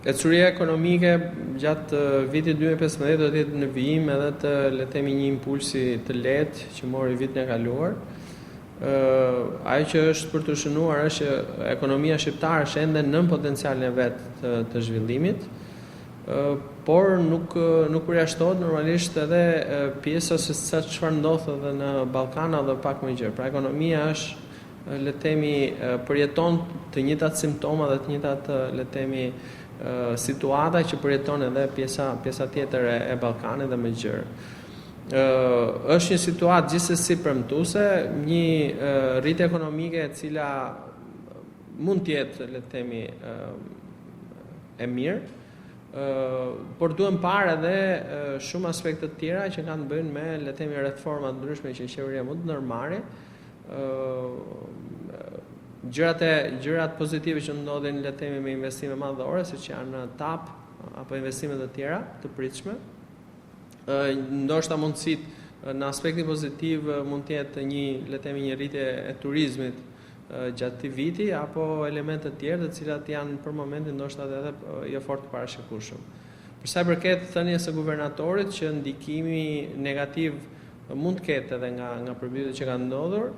Ecuria ekonomike gjatë vitit 2015 do të jetë në vijim edhe të le të themi një impulsi të lehtë që mori vitin e kaluar. Ajo që është për të shënuar është që ekonomia shqiptare është ende nën potencialin e vet të zhvillimit, por nuk përjashtohet normalisht edhe pjesa se çfarë ndodh edhe në Ballkan dhe pak më gjerë. Pra ekonomia është le të themi përjeton të njëjtat simptoma dhe të njëjtat le të themi situata që përjeton edhe pjesa tjetër e Ballkanit dhe më gjerë. Është një situatë gjithsesi premtuese, një rritje ekonomike e cila mund të jetë le të themi e mirë, por duhen parë edhe shumë aspekte të tjera që kanë të bëjnë me le të themi reforma të ndryshme që qeveria mund të ndërmarrë. Gjërat pozitive që ndodhin le të themi me investime madhore, siç janë TAP apo investime të tjera të pritshme. Ndoshta mundësitë në aspektin pozitiv mund të jetë le të themi një rritje e turizmit gjatë këtij viti apo elemente të tjerë të cilat janë për momentin ndoshta edhe jo fort të parashikueshëm. Për sa i përket thënies së guvernatorit që ndikimi negativ mund të ketë edhe nga përmbytjet që kanë ndodhur,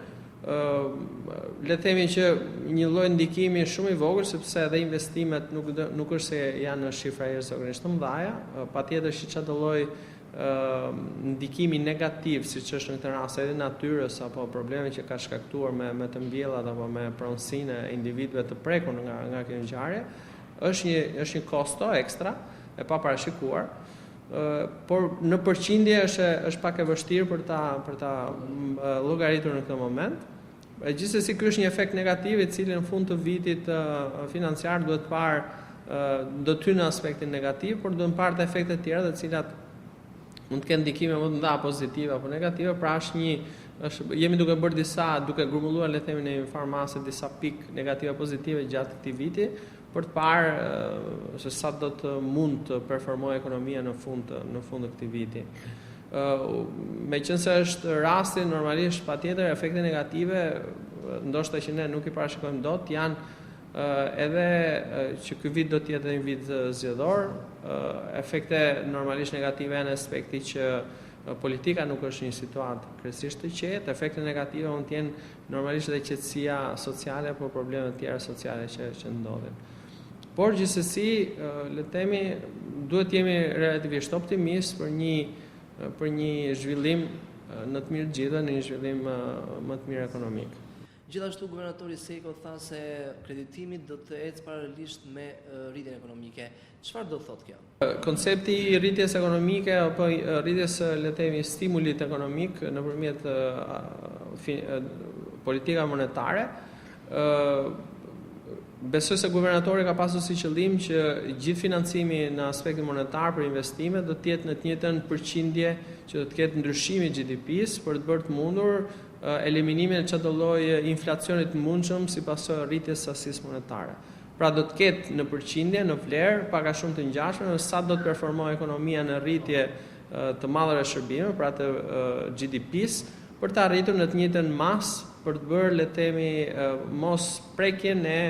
le të themi që një lloj ndikimi shumë i vogël sepse edhe investimet nuk është se janë në shifra jashtëzakonisht të mëdha, patjetër që çdo lloj ndikimi negativ siç është në këtë rast edhe natyrës apo probleme që ka shkaktuar me të mbjellat apo me pronësinë e individëve të prekur nga kjo ngjarje, është një kosto ekstra e paparashikuar. Por në përqindje është pak e vështirë për ta llogaritur në këtë moment. Gjithsesi ky është një efekt negativ i cili në fund të vitit financiar duhet parë do të hynë aspektin negativ, por duhet parë të efektet të tjera të cilat mund të kenë ndikime më të mëdha pozitive apo negative, pra jemi duke bërë duke grumbulluar le të themi në një farmase disa pikë negative pozitive gjatë këtij viti për të parë se sa do të mund të performojë ekonomia në fund të këtij viti. Meqense është rasti normalisht patjetër efekte negative, ndoshta që ne nuk i parashikojmë dot, janë edhe që ky vit do të jetë një vit zgjedhor, efekte normalisht negative në aspekti që politika nuk është një situatë kryesisht të qetë, efekte negative mund të jenë normalisht edhe qetësia sociale apo probleme të tjera sociale që ndodhin. Por gjithsesi, le të themi, duhet të jemi relativisht optimist për një zhvillim në të mirë gjithë, në një zhvillim më të mirë ekonomik. Gjithashtu guvernatori Seko tha se kreditimi do të ecë paralelisht me rritjen ekonomike. Çfarë do thotë kjo? Koncepti i rritjes ekonomike apo rritjes le të themi stimulit ekonomik nëpërmjet politika monetare, besoj se guvernatori ka pasur si qëllim që gjithë financimi në aspektin monetar për investime do të jetë në të njëjtën përqindje që do të ketë ndryshimi i GDP-s për të bërë të mundur eliminimin e çdo lloji inflacionit të mundshëm si pasojë rritjes së sasisë monetare. Pra do të ketë në përqindje, në vlerë, pak a shumë të ngjashme në sa do të performojë ekonomia në rritje të madhe shërbime, pra të GDP-s, për të arritur në të njëjtën masë për të bërë le të themi mos prekjen e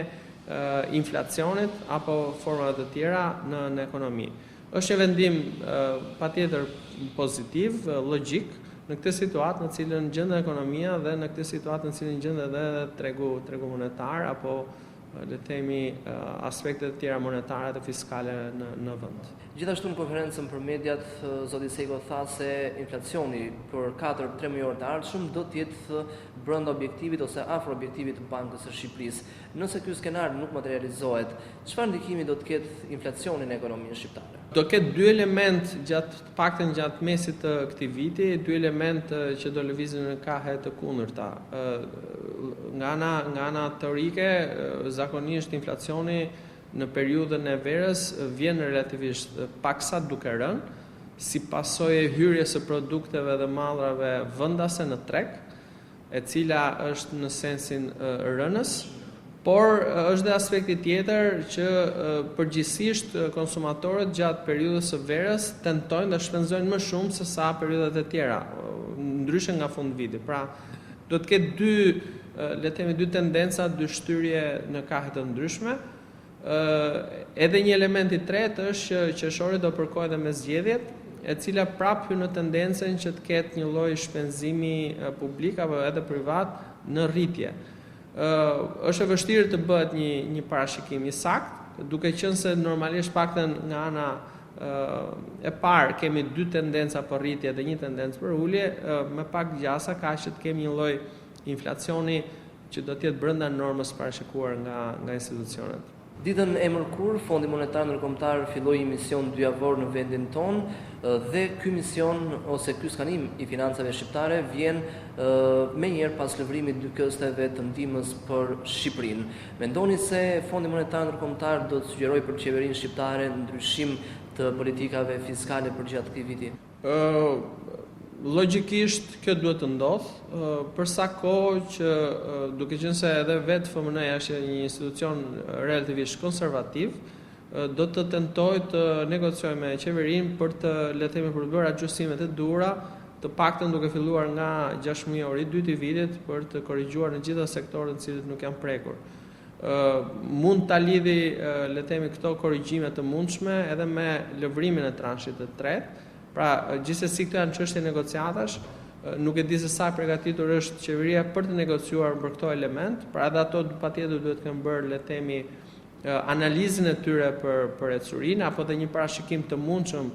inflacionit apo formave të tjera në ekonomi. Është një vendim patjetër pozitiv, logjik në këtë situatë në cilën gjendet ekonomia dhe në këtë situatë në cilën gjendet edhe tregu monetar apo le të themi aspekte të tjera monetare dhe fiskale në vend. Gjithashtu në konferencën për mediat, zoti Seko tha se inflacioni për 4-3 muaj të ardhshëm do të jetë brenda objektivit ose afër objektivit të Bankës së Shqipërisë. Nëse ky skenar nuk materializohet, çfarë ndikimi do të ketë inflacioni në ekonominë shqiptare? Do ketë dy element paktën gjatë mesit të këtij viti, dy element që do lëvizin në kahe të kundërta. Nga ana teorike, zakonisht inflacioni në periudhën e verës vjen relativisht paksa duke rënë, si pasojë e hyrjes së produkteve dhe mallrave vendase në treg, e cila është në sensin rënës, por është dhe aspekti tjetër që përgjithsisht konsumatorët gjatë periudhës së verës tentojnë të shpenzojnë më shumë se sa periudhat e tjera, ndryshe nga fundviti. Pra, do të ketë dy tendenca, dy shtyrje në kahe të ndryshme. Edhe një element i tretë është që qershori do përkojë edhe me zgjedhjet, e cila prap hyn në tendencën që të ketë një lloj shpenzimi publik apo edhe privat në rritje. Është e vështirë të bëhet një parashikim i saktë, duke qenë se normalisht paktën nga ana e parë kemi dy tendenca për rritje dhe një tendencë për ulje, me pak gjasa ka që të kemi një lloj inflacioni që do të jetë brenda normës parashikuar nga institucionet. Ditën e mërkur, Fondi Monetar Ndërkombëtar filloi një mision dyjavor në vendin tonë dhe ky mision ose ky skanim i financave shqiptare vjen me njëherë pas lëvrimit dy kësteve të ndihmës për Shqipërinë. Mendoni se Fondi Monetar Ndërkombëtar do të sugjerojë për qeverinë shqiptare ndryshim të politikave fiskale për gjatë këtij viti? Logjikisht kjo duhet të ndodhë, për sa kohë që duke qenë se edhe vetë FMN-ja është një institucion relativisht konservativ, do të tentoj të negocioj me qeverinë për të le të themi për të bërë agjustime të duhura, të paktën duke filluar nga 6 mujori 2 të vitit për të korrigjuar në gjitha sektorët në cilët nuk janë prekur. Mund ta lidhi le të themi këto korrigjime të mundshme edhe me lëvrimin e transhit të tretë. Pra, gjithsesi këto janë çështje negociatash, nuk e di se sa përgatitur është qeveria për të negociuar për këto element, pra edhe ato patjetër duhet të kenë bërë le të themi analizën e tyre për ecurinë apo dhe një parashikim të mundshëm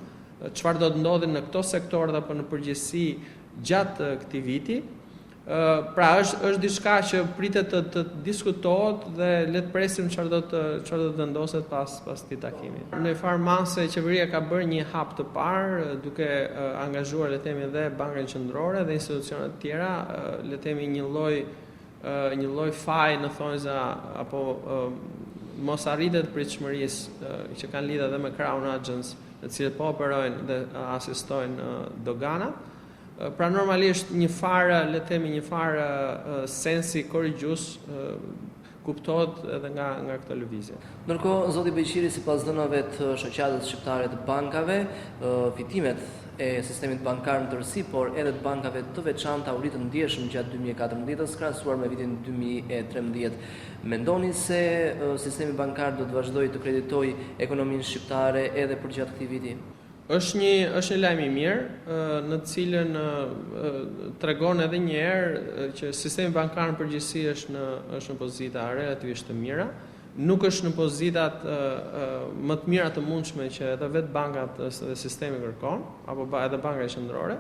çfarë do të ndodhi në këto sektorë apo në përgjithësi gjatë këtij viti. Pra është diçka që pritet të diskutohet dhe le të presim çfarë do të vendoset pas këtij takimi. Në farë mase qeveria ka bërë një hap të parë duke angazhuar le të themi edhe Bankën Qendrore dhe institucionet të tjera, le të themi një lloj faji në thonjza apo mos arritet pritshmërisë që kanë lidhje edhe me Crown Agents, të cilët po operojnë dhe asistojnë doganat. Pra normalisht një farë sensi korrigjues kuptohet edhe nga këto lëvizje. Ndërkohë, zoti Beqiri, sipas dhënave të shoqatës shqiptare të bankave, fitimet e sistemit bankar në tërësi, por edhe të bankave të veçanta u rritën ndjeshëm gjatë 2014-s krahasuar me vitin 2013. Mendoni se sistemi bankar do të vazhdojë të kreditojë ekonominë shqiptare edhe për gjatë këtij viti? Është një lajm i mirë, në të cilën tregon edhe një herë që sistemi bankar në përgjithësi është në pozita relativisht të mira, nuk është në pozitat më të mira të mundshme që edhe vetë bankat dhe sistemi kërkon, apo edhe Banka Qendrore.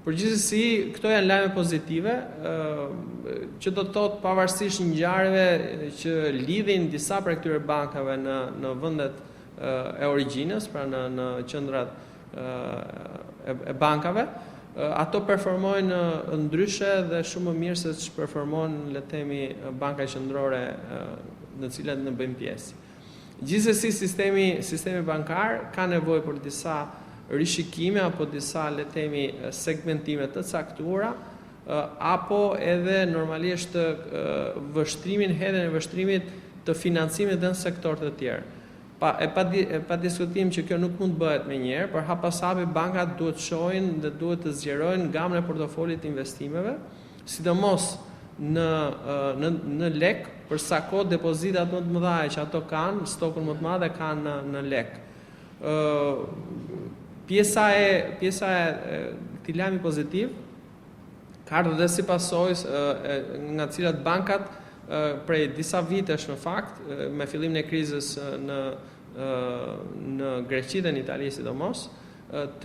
Përgjithësi, këto janë lajme pozitive, që do të thotë pavarësisht ngjarjeve që lidhin disa prej këtyre bankave në vendet e origjinës, pra në qendrat e bankave, ato performojnë ndryshe dhe shumë më mirë se që performojnë le të themi Banka Qendrore në cilat ne bëjmë pjesë. Gjithsesi sistemi bankar ka nevojë për disa rishikime apo disa le të themi segmentime të caktuara apo edhe normalisht hedhjen e vështrimit të financimit dhe në sektorë të tjerë. Pa diskutim që kjo nuk mund të bëhet menjëherë, por hap pas hapi bankat duhet të shohin dhe duhet të zgjerojnë gamën e portofolit të investimeve, sidomos në lek, për sa kohë depozitat më të mëdha që ato kanë, stokun më të madh e kanë në lek. Pjesa e këtij lajmi pozitiv ka ardhur dhe si pasojë nga cilat bankat prej disa vitesh në fakt, me fillimin e krizës në Greqi dhe në Itali sidomos,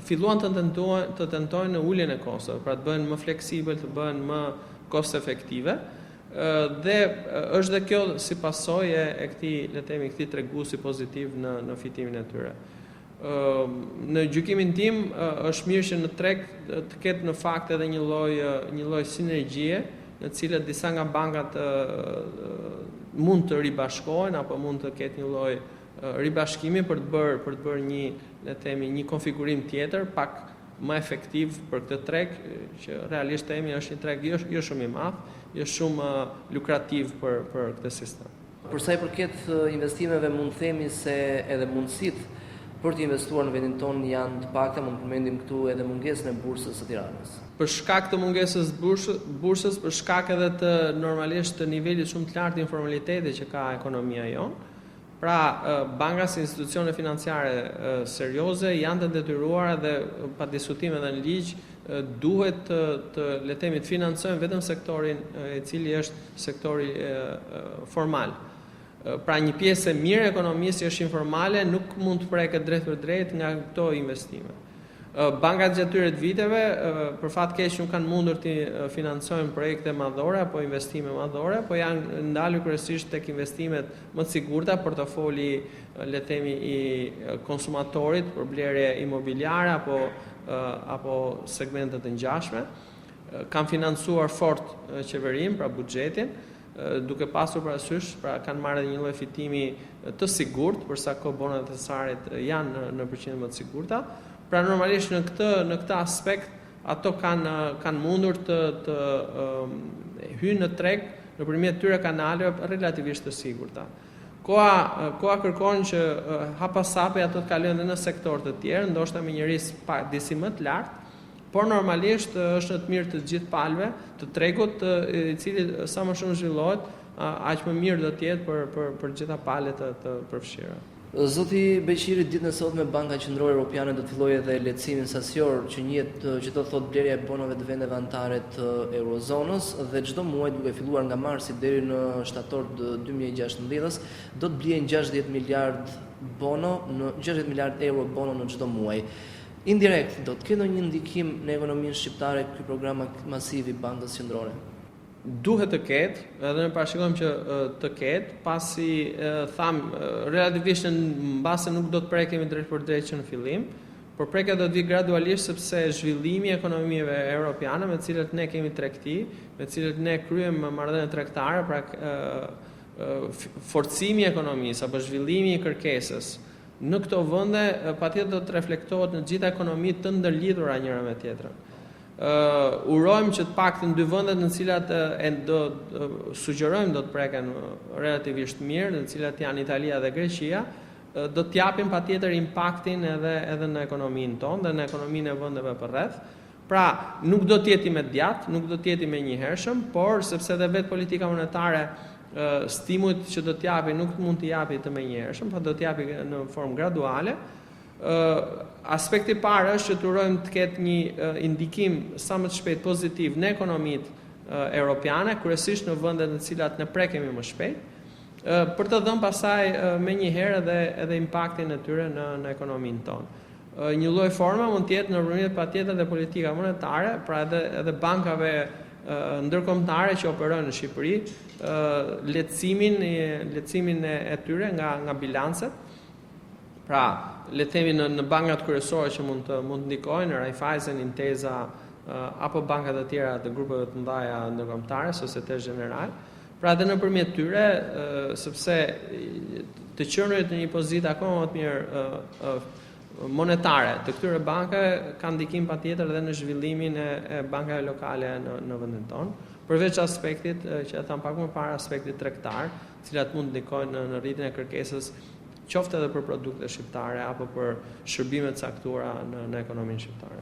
filluan të tentojnë uljen e kostave, pra të bëhen më fleksibël, të bëhen më kost efektive, dhe është dhe kjo si pasojë e këtij treguesi pozitiv në fitimin e tyre. Në gjykimin tim është mirë që në treg të ketë në fakt edhe një lloj sinergjie në cilët disa nga bankat mund të ribashkohen apo mund të ketë një lloj ribashkimi për të bërë një konfigurim tjetër pak më efektiv për këtë treg që realisht themi është një treg jo shumë i madh, jo shumë lukrativ për këtë sistem. Për sa i përket investimeve, mund të themi se edhe mundësitë për të investuar në vendin tonë janë të pakta, mund të përmendim këtu edhe mungesën e bursës së Tiranës. Për shkak të mungesës bursës, për shkak edhe të normalisht të nivelit shumë të lartë të informalitetit që ka ekonomia jonë, Pra, banka si institucione financiare serioze janë të detyruara dhe pa diskutime dhe në ligj duhet të le të themi të financojnë vetëm sektorin i cili është sektori formal. Pra një pjesë e mirë e ekonomisë që është informale nuk mund të preket drejt për drejt nga këto investime. Bankat gjatë këtyre viteve për fat keq nuk kanë mundur të financojnë projekte madhore apo investime madhore, po janë ndalur kryesisht tek investimet më të sigurta, portofoli le të themi i konsumatorit për blerje imobiliare apo segmente të ngjashme. Kanë financuar fort qeverinë, pra buxhetin, duke pasur parasysh, pra kanë marrë një lloj fitimi të sigurt, përsa bonat e sarit janë në përqindje më të sigurta. Pra normalisht në këtë aspekt ato kanë mundur të hyjnë në treg nëpërmjet tyre kanaleve relativisht të sigurta. Koha kërkon që hapasape ato të kalojnë edhe në sektor të tjerë, ndoshta me një risk disi më të lartë, por normalisht është në të mirë të gjithë palëve të tregut i cili sa më shumë zhvillohet, aq më mirë do të jetë për gjitha palët të përfshira. Zoti Beqiri, ditën e sotme Banka Qendrore Europiane do të fillojë edhe lehtësimin sasior që do të thotë blerja e bonove të vendeve anëtare të eurozonës dhe çdo muaj duke filluar nga marsi deri në shtator të 2016 do të blihen 60 miliard euro bono në çdo muaj. Indirekt do të ketë ndonjë ndikim në ekonominë shqiptare ky program masiv i Bankës Qendrore? Duhet të ketë, edhe ne parashikojmë që të ketë, pasi relativisht në base nuk do të prekemi drejt për drejt që në fillim, por prekja do të vi gradualisht sepse zhvillimi i ekonomive europiane me të cilat ne kemi tregti, me të cilat ne kryejmë marrëdhënie tregtare, pra forcimi i ekonomisë apo zhvillimi i kërkesës në këto vende patjetër do të reflektohet në gjitha ekonomitë të ndërlidhura njëra me tjetrën. Urojmë që të paktën dy vendet në cilat sugjerojmë do të preken relativisht mirë, në cilat janë Italia dhe Greqia, do të japin patjetër impaktin edhe në ekonominë tonë dhe në ekonominë e vendeve përreth. Pra, nuk do të jetë imediat, nuk do të jetë menjëhershëm, por sepse edhe vetë politika monetare stimujt që do të japi nuk mund të japi të menjëhershëm, por do të japi në formë graduale. Aspekti i parë është që të urojmë të ketë një indikim sa më të shpejt pozitiv në ekonomitë europiane, kryesisht në vendet në të cilat ne prekemi më shpejt, për të dhënë pastaj menjëherë edhe impaktin e tyre në ekonominë tonë. Një lloj forma mund të jetë nëpërmjet patjetër dhe politika monetare, pra edhe bankave ndërkombëtare që operojnë në Shqipëri, lehtësimin e tyre nga bilancet. Pra, le të themi në bankat kryesore që mund të ndikojnë, Raiffeisen, Intesa apo bankat e tjera të grupeve të mëdha ndërkombëtare, Societe Generale. Pra edhe nëpërmjet tyre, sepse të qenurit në një pozitë akoma më të mirë monetare të këtyre bankave ka ndikim patjetër edhe në zhvillimin e bankave lokale në vendin tonë, përveç aspektit që e tham pak më parë, aspektit tregtar, të cilat mund ndikojnë në rritjen e kërkesës qoftë edhe për produkte shqiptare apo për shërbime të caktuara në ekonominë shqiptare.